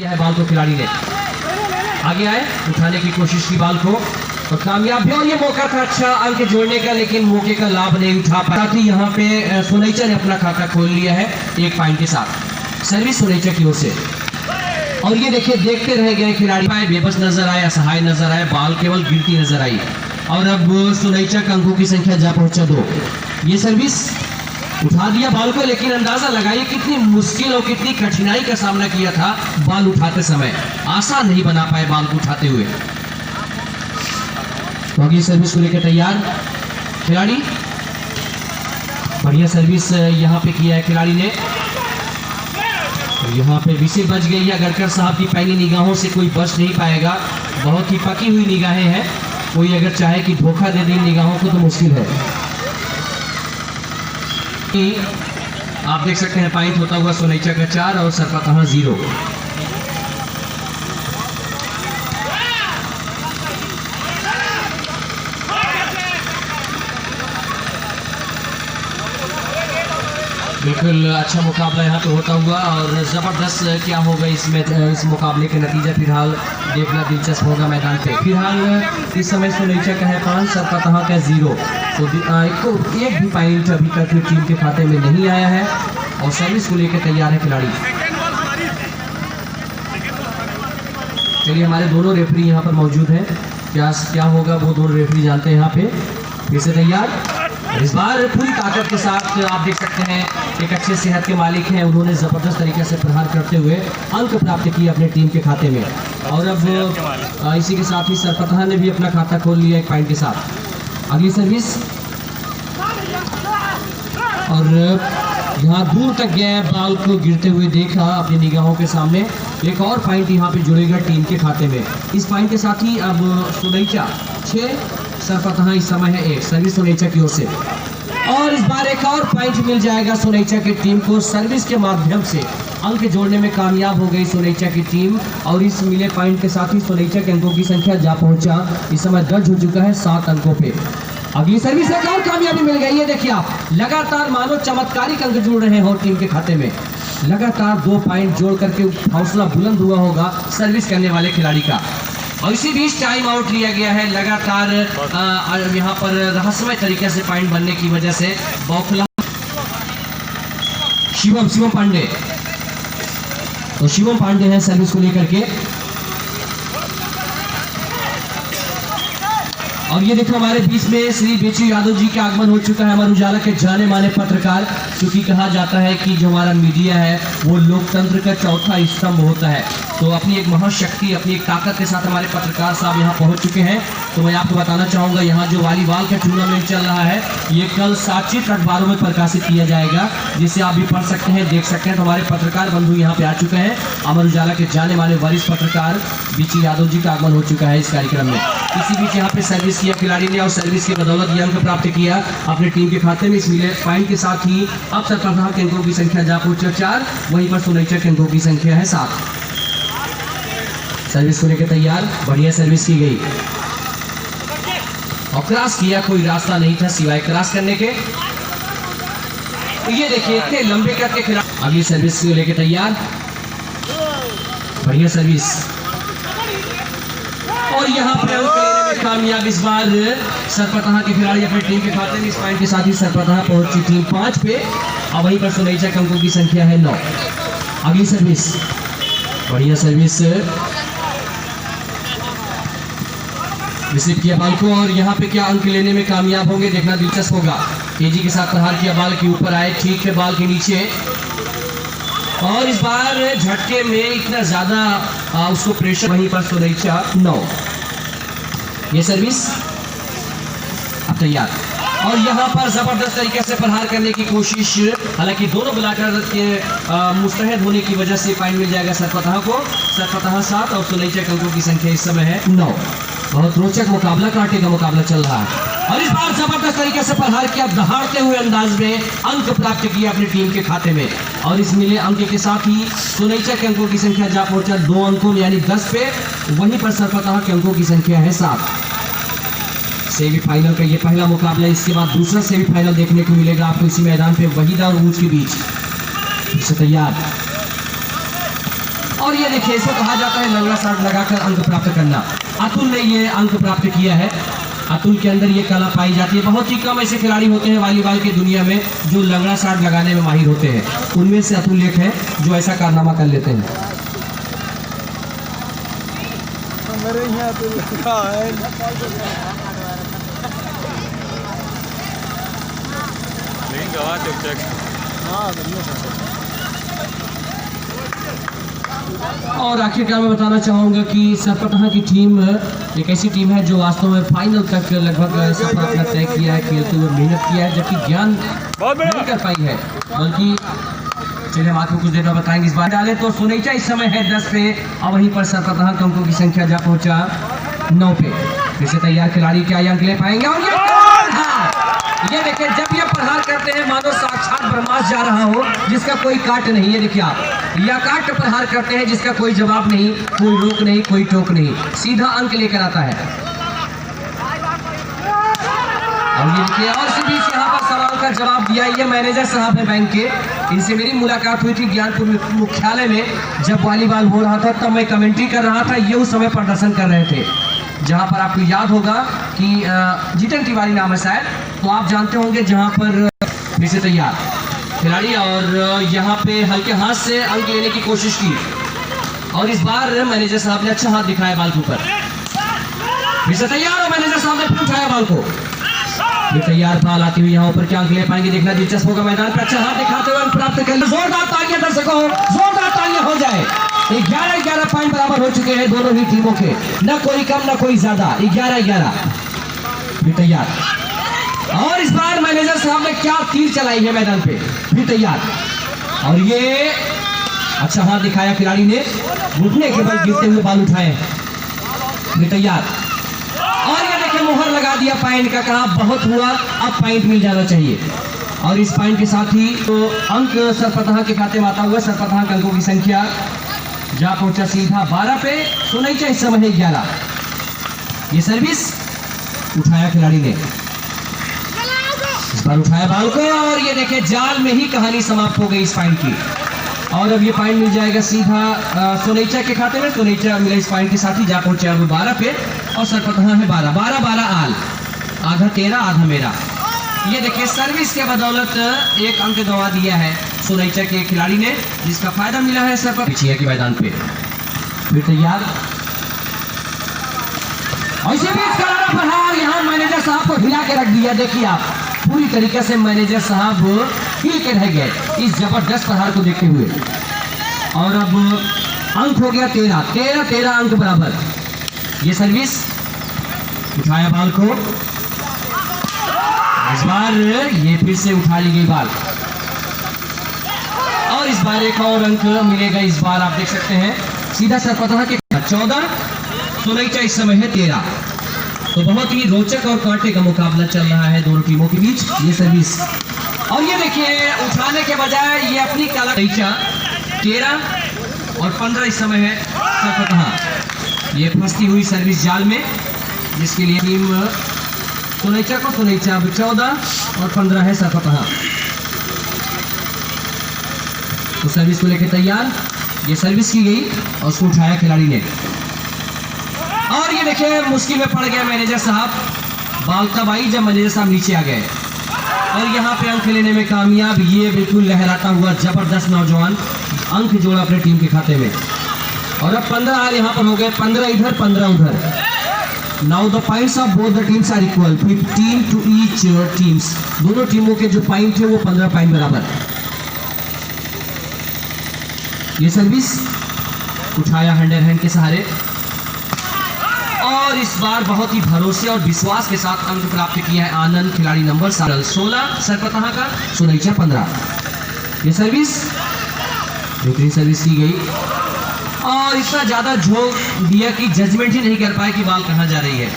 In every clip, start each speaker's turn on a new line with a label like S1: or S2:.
S1: किया है बाल को खिलाड़ी ने, आगे आए, उठाने की कोशिश की बाल को और कामयाब भी। और ये मौका था अच्छा अंक जोड़ने का, लेकिन मौके का लाभ नहीं उठा पाया थी। यहाँ पे सुनैचा ने अपना खाता खोल लिया है 1 पॉइंट के साथ। सर्विस सुनैचा की ओर से, और ये देखिए देखते रह गए खिलाड़ी, बेबस नजर आए, असहाय नजर आए, बाल केवल गिरती नजर आई। और अब सुनैचा का अंकों की संख्या जा पहुंचा 2। ये सर्विस उठा दिया बाल को, लेकिन अंदाजा लगाइए कितनी मुश्किल और कितनी कठिनाई का सामना किया था बाल उठाते समय। आसान नहीं बना पाए बाल को उठाते हुए। तो अगली सर्विस को लेकर तैयार खिलाड़ी, बढ़िया सर्विस यहाँ पे किया है खिलाड़ी ने। यहाँ पे विषय बच गई है, गडकर साहब की पहली निगाहों से कोई बच नहीं पाएगा। बहुत ही पकी हुई निगाहें हैं, कोई अगर चाहे कि धोखा दे दे निगाहों को तो मुश्किल है। आप देख सकते हैं पॉइंट होता हुआ सुनैचा का 4 और सरपतहा 0। बिल्कुल अच्छा मुकाबला यहाँ पे होता हुआ, और ज़बरदस्त क्या होगा इसमें, इस मुकाबले के नतीजा फिलहाल देखना दिलचस्प होगा मैदान पे। फिलहाल इस समय सुनैचा का है 5, सरपतहा का 0। तो एक भी पॉइंट अभी तक टीम के खाते में नहीं आया है, और सर्विस को लेकर तैयार है खिलाड़ी। चलिए, हमारे दोनों रेफरी यहाँ पर मौजूद हैं, क्या होगा वो दोनों रेफरी जानते हैं। यहाँ पे फिर से तैयार, इस बार पूरी ताकत के साथ आप देख सकते हैं एक अच्छे सेहत के मालिक हैं, उन्होंने ज़बरदस्त तरीके से प्रहार करते हुए अंक प्राप्त किए अपने टीम के खाते में। और अब इसी के साथ ही सरपतहा ने भी अपना खाता खोल लिया 1 पॉइंट के साथ। अगली सर्विस, और यहाँ दूर तक गया, बाल को गिरते हुए देखा अपनी निगाहों के सामने। एक और पॉइंट यहाँ पे जुड़ेगा टीम के खाते में। इस पॉइंट के साथ ही अब सुनैचा 6, सरपतहा इस समय है 1। सर्विस सुनैचा की ओर से, और इस बार एक और पॉइंट मिल जाएगा सुनैचा की टीम को। सर्विस के माध्यम से अंक जोड़ने में कामयाब हो गई सुनैचा की टीम, और इस मिले पॉइंट के साथ ही सुनैचा के अंकों की संख्या जा पहुंचा, इस समय दर्ज हो चुका है 7 अंकों पे। अगली सर्विस एक और कामयाबी मिल गई है। देखिए आप, लगातार मानो चमत्कारिक अंक जुड़ रहे हो टीम के खाते में। लगातार 2 पॉइंट जोड़ करके हौसला बुलंद हुआ होगा सर्विस करने वाले खिलाड़ी का। और इसी बीच टाइम आउट लिया गया है लगातार यहाँ पर रहस्यमय तरीके से पॉइंट बनने की वजह से। बौखला शिवम पांडे, तो शिवम पांडे हैं सर्विस को लेकर के। और ये देखो हमारे बीच में श्री बेचू यादव जी का आगमन हो चुका है, हमारे उजाला के जाने माने पत्रकार। क्योंकि कहा जाता है कि जो हमारा मीडिया है वो लोकतंत्र का चौथा स्तंभ होता है, तो अपनी एक महाशक्ति, अपनी एक ताकत के साथ हमारे पत्रकार साहब यहाँ पहुँच चुके हैं। तो मैं आपको बताना चाहूँगा, यहाँ जो वॉलीबॉल का टूर्नामेंट चल रहा है ये कल साक्षी अखबारों में प्रकाशित किया जाएगा, जिसे आप भी पढ़ सकते हैं, देख सकते हैं। तो हमारे पत्रकार बंधु यहाँ पे आ चुके हैं। अमर उजाला के जाने माने वरिष्ठ पत्रकार बेचू यादव जी का आगमन हो चुका है इस कार्यक्रम में। इसी बीच यहाँ पे सर्विस किया खिलाड़ी ने, और सर्विस की बदौलत ये अंक प्राप्त किया अपने टीम के खाते में। इस मिले पॉइंट के साथ ही अब सरपतहा के अंकों की संख्या जा पहुंचा 4, वहीं पर सुनैचा के अंकों की संख्या है 7। सर्विस को लेकर तैयार, बढ़िया सर्विस की गई, और क्रॉस किया, कोई रास्ता नहीं था सिवाय क्रॉस करने के। तो ये देखिए इतने लंबे कद के खिलाड़ी। अगली सर्विस को लेकर तैयार, बढ़िया सर्विस, और यहाँ पे अंक लेने में कामयाब इस बार सरपतहा के खिलाड़ी अपनी टीम के खाते में। इस पॉइंट के साथ ही सरपतहा पहुंची टीम 5 पे, और वहीं पर सुनैचा के अंकों की संख्या है 9। अगली सर्विस, बढ़िया सर्विस, रिसीव किया बाल को, और यहाँ पे क्या अंक लेने में कामयाब होंगे देखना दिलचस्प होगा। तेजी के साथ प्रहार किया, बाल के ऊपर आए, ठीक है बाल के नीचे, और इस बार झटके में इतना ज्यादा उसको प्रेशर, वहीं पर सुनैचा 9। ये सर्विस अब तैयार, और यहाँ पर जबरदस्त तरीके से प्रहार करने की कोशिश, हालांकि दोनों ब्लॉकर के मुस्तैद होने की वजह से पॉइंट मिल जाएगा सरपतहा को। सरपतहा 7 और सुनैचा के अंकों की संख्या इस समय है 9। बहुत रोचक मुकाबला, कांटे का मुकाबला चल रहा है, और इस बार जबरदस्त तरीके से प्रहार किया, दहाड़ते हुए अंदाज में अंक प्राप्त किया अपनी टीम के खाते में। और इस मिले अंक के साथ ही सुनैचा के अंकों की संख्या जा पहुंचा 2 अंकों में, यानी 10 पे, वहीं पर सरपतहा के अंकों की संख्या है 7। सेमीफाइनल का ये पहला मुकाबला, इसके बाद दूसरा सेमीफाइनल देखने को मिलेगा आपको इसी मैदान पे, वहीदा और ऊंच के बीच। तैयार, और ये देखिए इसको कहा जाता है लंगड़ा शॉट लगाकर अंक प्राप्त करना। अतुल ने ये अंक प्राप्त किया है। अतुल के अंदर ये कला पाई जाती है। बहुत ही कम ऐसे खिलाड़ी होते हैं वॉलीबॉल की दुनिया में जो लंगड़ा शॉट लगाने में माहिर होते हैं। उनमें से अतुल एक है जो ऐसा कारनामा कर लेते हैं।
S2: मेरे यहाँ तो लगा है लेकिन गवा चुप। हाँ
S1: और आखिरकार मैं बताना चाहूँगा कि सरपतहा की टीम एक ऐसी टीम है जो वास्तव में फाइनल तक लगभग सफर अपना तय किया है, खेलते हुए मेहनत किया है, जबकि ज्ञान नहीं कर पाई है। बल्कि चलिए हम आपको कुछ देर में बताएंगे। इस बार डाले तो सुनैचा इस समय है 10 पे और वहीं पर सरपतहा का अंकों की संख्या जा पहुंचा 9 पे। फिर से तैयार खिलाड़ी क्या अंक ले पाएंगे? और ये देखिए जब ये प्रहार करते हैं मानो साक्षात ब्रह्मास्त्र जा रहा हो जिसका कोई काट नहीं है। देखिए आप या काट प्रहार करते हैं जिसका कोई जवाब नहीं, कोई रोक नहीं, कोई टोक नहीं, सीधा अंक लेकर आता है। और ये देखिए और इसी बीच यहाँ पर सवाल का जवाब दिया ये मैनेजर साहब है बैंक के। इनसे मेरी मुलाकात हुई थी ज्ञानपुर मुख्यालय में जब वॉलीबॉल हो रहा था, तब मैं कमेंट्री कर रहा था। ये उस समय प्रदर्शन कर रहे थे जहाँ पर आपको याद होगा कि जीतन तिवारी नाम है शायद, तो आप जानते होंगे जहाँ पर फिर से तैयार खिलाड़ी और यहाँ पे हल्के हाथ से अंक लेने की कोशिश की। और इस बार मैनेजर साहब ने अच्छा हाथ दिखाया बॉल के ऊपर। फिर से तैयार और मैनेजर साहब ने फिर उठाया बॉल को। फिर तैयार बॉल आती हुई यहाँ ऊपर क्या अंक ले पाएंगे देखना दिलचस्प होगा। मैदान पर अच्छा हाथ दिखाते हुए अंक प्राप्त कर जोरदार तालियां दर्शकों, जोरदार तालियां हो जाए। 11-11 पॉइंट बराबर हो चुके हैं दोनों ही टीमों के, न कोई कम न कोई ज्यादा, 11-11। फिर तैयार और इस बार मैनेजर साहब ने क्या तीर चलाई है मैदान पे। फिर तैयार और ये अच्छा हाथ दिखाया खिलाड़ी ने, घुटने के बल गिरते हुए बॉल उठाए। फिर तैयार और ये देखिए मोहर लगा दिया पॉइंट का, कहा बहुत हुआ अब पॉइंट मिल जाना चाहिए। और इस पॉइंट के साथ ही तो अंक सरपतहा के खाते में आता हुआ सरपतहा के अंकों की संख्या जा पहुंचा सीधा 12 पे। सुनैचा इस समय है 11। ये सर्विस उठाया खिलाड़ी ने, इस बार उठाया बॉल को और ये देखिए जाल में ही कहानी समाप्त हो गई इस पॉइंट की। और अब ये पॉइंट मिल जाएगा सीधा सुनैचा के खाते में। सुनैचा मिला इस पॉइंट के साथ ही जा पहुंचा 12 पे और सरपतहा है 12 आल, आधा तेरा आधा मेरा। ये देखिए सर्विस के बदौलत एक अंक गंवा दिया है सुनैचा के खिलाड़ी ने, जिसका फायदा मिला है सरपतहा के मैदान पे। फिर तैयार और इसी बीच करारा प्रहार यहाँ मैनेजर साहब को हिला के रख दिया। देखिए आप पूरी तरीके से मैनेजर साहब हिल के रह गए इस जबरदस्त प्रहार को देखते हुए। और अब अंक हो गया 13 अंक बराबर। ये सर्विस उठाया बॉल को, इस बार ये फिर से उठा ली गई बॉल और इस बार एक और अंक मिलेगा। इस बार आप देख सकते हैं सीधा सरपतहा के 14, सुनैचा इस समय है 13। तो बहुत ही रोचक और कांटे का मुकाबला चल रहा है दोनों टीमों के बीच। ये सर्विस और ये देखिए उठाने के बजाय ये अपनी कला 13 और 15 इस समय है सरपतहा। ये फंसती हुई सर्विस जाल में, जिसके लिए टीम सुनैचा को 14 और 15 है सरपतहा। तो सर्विस को लेकर तैयार, ये सर्विस की गई और उसको उठाया खिलाड़ी ने। और ये देखिए मुश्किल में पड़ गया मैनेजर साहब। बॉल तब आई जब मैनेजर साहब नीचे आ गए और यहाँ पे अंक लेने में कामयाब। ये बिल्कुल लहराता हुआ जबरदस्त नौजवान अंक जोड़ा अपने टीम के खाते में। और अब 15 आल यहाँ पर हो गए, 15 इधर 15 उधर। Now the points of both the teams are equal, 15 to each teams. दोनों टीमों के जो पॉइंट है वो 15 पॉइंट बराबर। ये सर्विस उठाया हैंड के सहारे और इस बार बहुत ही भरोसे और विश्वास के साथ अंक प्राप्त किया है आनंद, खिलाड़ी नंबर 16 सरपतहा का, सुनैचा 15। ये सर्विस बेहतरीन सर्विस की गई और इतना ज्यादा झोंक दिया कि जजमेंट ही नहीं कर पाए कि बॉल कहां जा रही है।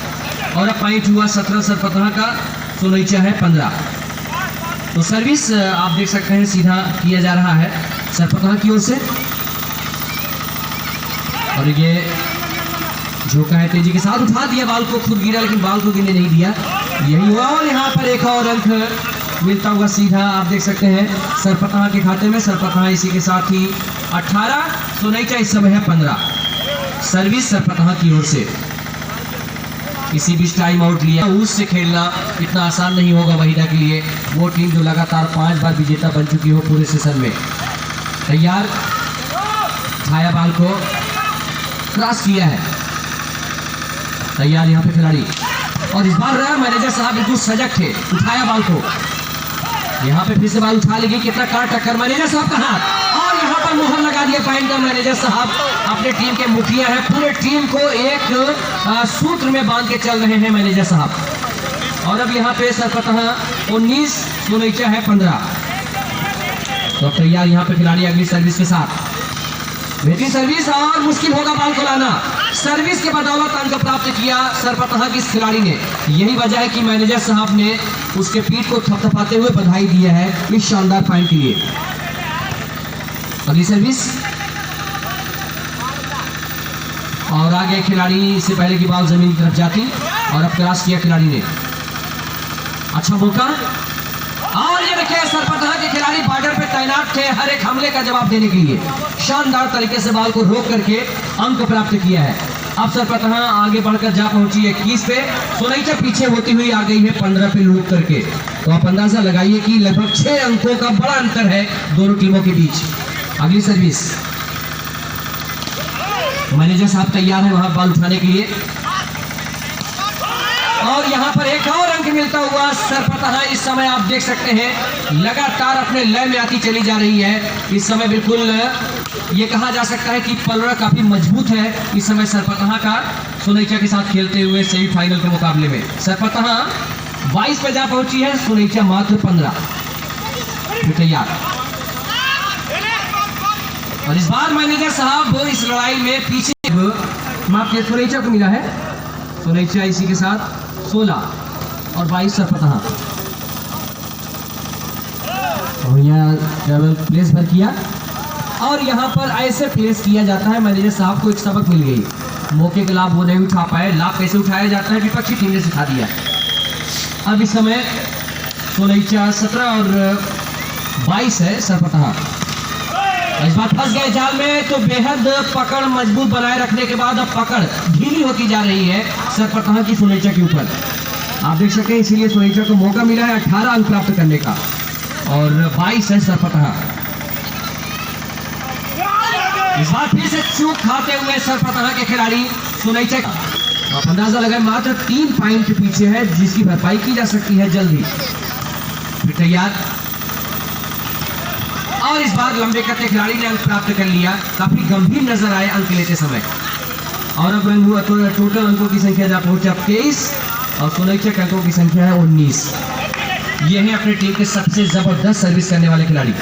S1: और अब पॉइंट हुआ 17 सरपतहा का, सुनैचा है 15। तो सर्विस आप देख सकते हैं सीधा किया जा रहा है सरपतहा की ओर से। और ये झोंका है तेजी के साथ, उठा दिया बॉल को, खुद गिरा लेकिन बॉल को गिरने नहीं दिया। यही हुआ और यहाँ पर एक और अंक मिलता हुआ सीधा आप देख सकते हैं सरपतहा के खाते में। सरपतहा इसी के साथ ही 18, सोनैचा इस समय है 15। सर्विस सरपतहा की ओर से। इसी बीच टाइम आउट लिया। उससे खेलना इतना आसान नहीं होगा वहीदा के लिए। वो टीम जो लगातार 5 बार विजेता बन चुकी हो पूरे सेशन में। तैयार, छाया बाल को क्रॉस किया है। तैयार यहाँ पे खिलाड़ी, और इस बार रहा मैनेजर साहब बिल्कुल सजग थे, उठाया बाल को। यहाँ पे फिर से बाल उठा लेगी, कितना कार टक्कर मैनेजर साहब का हाथ, और यहाँ पर मुहर लगा दिया पॉइंट का। मैनेजर साहब अपने टीम के मुखिया हैं, पूरे टीम को एक सूत्र में बांध के चल रहे हैं मैनेजर साहब। और अब यहाँ पे सरपतहा 19, सोनैचा है 15। तो तैयार यहाँ पे खिलाड़ी अगली सर्विस के साथ। बेहतरीन सर्विस, और मुश्किल होगा बाल को लाना। सर्विस के बदौलत अंक प्राप्त किया सरपतहा की इस खिलाड़ी ने। यही वजह है कि मैनेजर साहब ने उसके पीठ को थपथपाते हुए बधाई दिया है इस शानदार पॉइंट के लिए। अगली सर्विस, और आगे खिलाड़ी से पहले की बॉल जमीन की तरफ जाती, और अब क्रॉस किया खिलाड़ी ने। अच्छा मौका, और ये देखिए सरपतहा के खिलाड़ी बॉर्डर पे तैनात थे हर एक हमले का जवाब देने के लिए। शानदार तरीके से बॉल को रोक करके अंक प्राप्त किया है। अब सरपतहा आगे बढ़कर जा पहुंची है 21 पे। सोनैचा पीछे होती हुई आ गई है 15 पे लूट करके। तो आप अंदाजा लगाइए कि लगभग 6 अंकों का बड़ा अंतर है दोनों टीमों के बीच। अगली सर्विस, मैनेजर साहब तैयार है वहां बॉल उठाने के लिए, और यहाँ पर एक और अंक मिलता हुआ सरपतहा इस समय आप देख सकते हैं लगातार अपने लय में आती चली जा रही है। इस समय बिल्कुल ये कहा जा सकता है कि पलड़ा काफी मजबूत है इस समय सरपतहा का, सोनैचा के साथ खेलते हुए सेमीफाइनल के मुकाबले में। सरपतहा 22 पे जा पहुंची है, सोनैचा मात्र 15। तैयार, और इस बार मैनेजर साहब इस लड़ाई में पीछे माफ किया, सोनैचा को मिला है। सोनैचा इसी के साथ 16 और 22 सरपतहा। और यहाँ डबल प्लेस पर किया, और यहाँ पर ऐसे प्लेस किया जाता है। मैनेजर साहब को एक सबक मिल गई, मौके का लाभ वो नहीं उठा पाए। लाभ कैसे उठाया जाता है विपक्षी टीम ने सिखा दिया। अब इस समय सोनैचा 17 और 22 है सरपतहा। इस बार फंस गए जाल में, तो बेहद पकड़ मजबूत बनाए रखने के बाद अब पकड़ ढीली होती जा रही है सरपतहा की सोनैचा के ऊपर। आप देख सकते हैं, इसीलिए सोनैचा को मौका मिला है 18 अंक प्राप्त करने का, और 22 है सरपतहा। इस बार फिर से चूक खाते हुए सरपतहा के खिलाड़ी सोनैचा का, आप अंदाजा लगाए मात्र 3 पॉइंट पीछे है, जिसकी भरपाई की जा सकती है जल्दी। फिर तैयार, और इस बार लंबे कटे खिलाड़ी ने अंक प्राप्त कर लिया। काफी गंभीर नजर आए अंक लेते समय, और अब रंग हुआ तो टोटल अंकों की संख्या जा पहुंचे अब 23, और सोनैचा के अंकों की संख्या है 19। ये है अपनी टीम के सबसे जबरदस्त सर्विस करने वाले खिलाड़ी।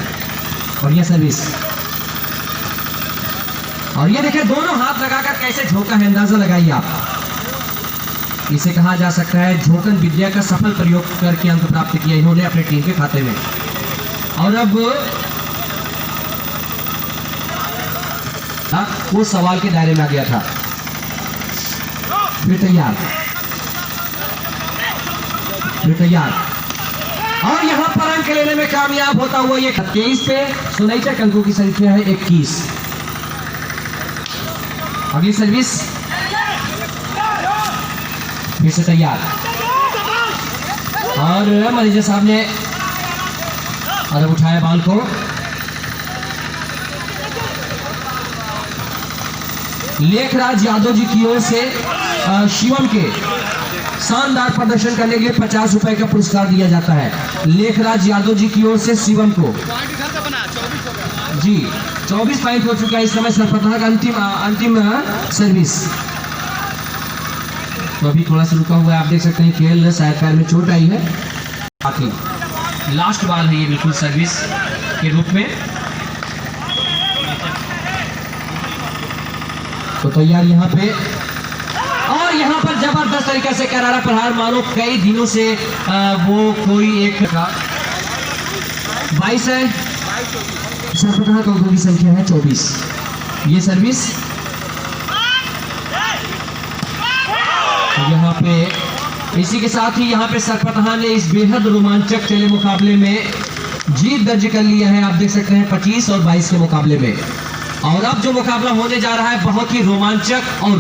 S1: और यह सर्विस, और ये देखिए दोनों हाथ लगाकर कैसे झोंका है, अंदाजा लगाइए आप। इसे कहा जा सकता है झोंकन विद्या का सफल प्रयोग करके अंक प्राप्त किया इन्होंने अपने टीम के खाते में। और अब वो सवाल के दायरे में आ गया था। फिर तैयार, फिर तैयार, और यहाँ पर अंक लेने में कामयाब होता हुआ ये 23 पे सोनैचा के अंकों की संख्या है 21। अगली सर्विस, फिर से तैयार, और मैनेजर साहब ने और उठाया बॉल को। लेखराज यादव जी की ओर से शिवम के शानदार प्रदर्शन करने के लिए 50 रुपए का पुरस्कार दिया जाता है। लेखराज यादव जी की ओर से शिवम को जी 24 पॉइंट हो चुका है इस समय सरपतहा का अंतिम सर्विस। तो अभी थोड़ा सा रुका हुआ है, आप देख सकते हैं खेल शायद पैर में चोट आई है। बाकी लास्ट बॉल है ये बिल्कुल सर्विस के रूप में। तो तैयार यहाँ पे, और यहाँ पर जबरदस्त तरीके से करारा प्रहार, मानो कई दिनों से वो कोई एक 22 है सरपतहा का, अंकों की संख्या है 24। ये सर्विस, तो यहाँ पे इसी के साथ ही यहाँ पे सरपतहा ने इस बेहद रोमांचक चले मुकाबले में जीत दर्ज कर लिया है। आप देख सकते हैं 25 और 22 के मुकाबले में। और अब जो मुकाबला होने जा रहा है बहुत ही रोमांचक और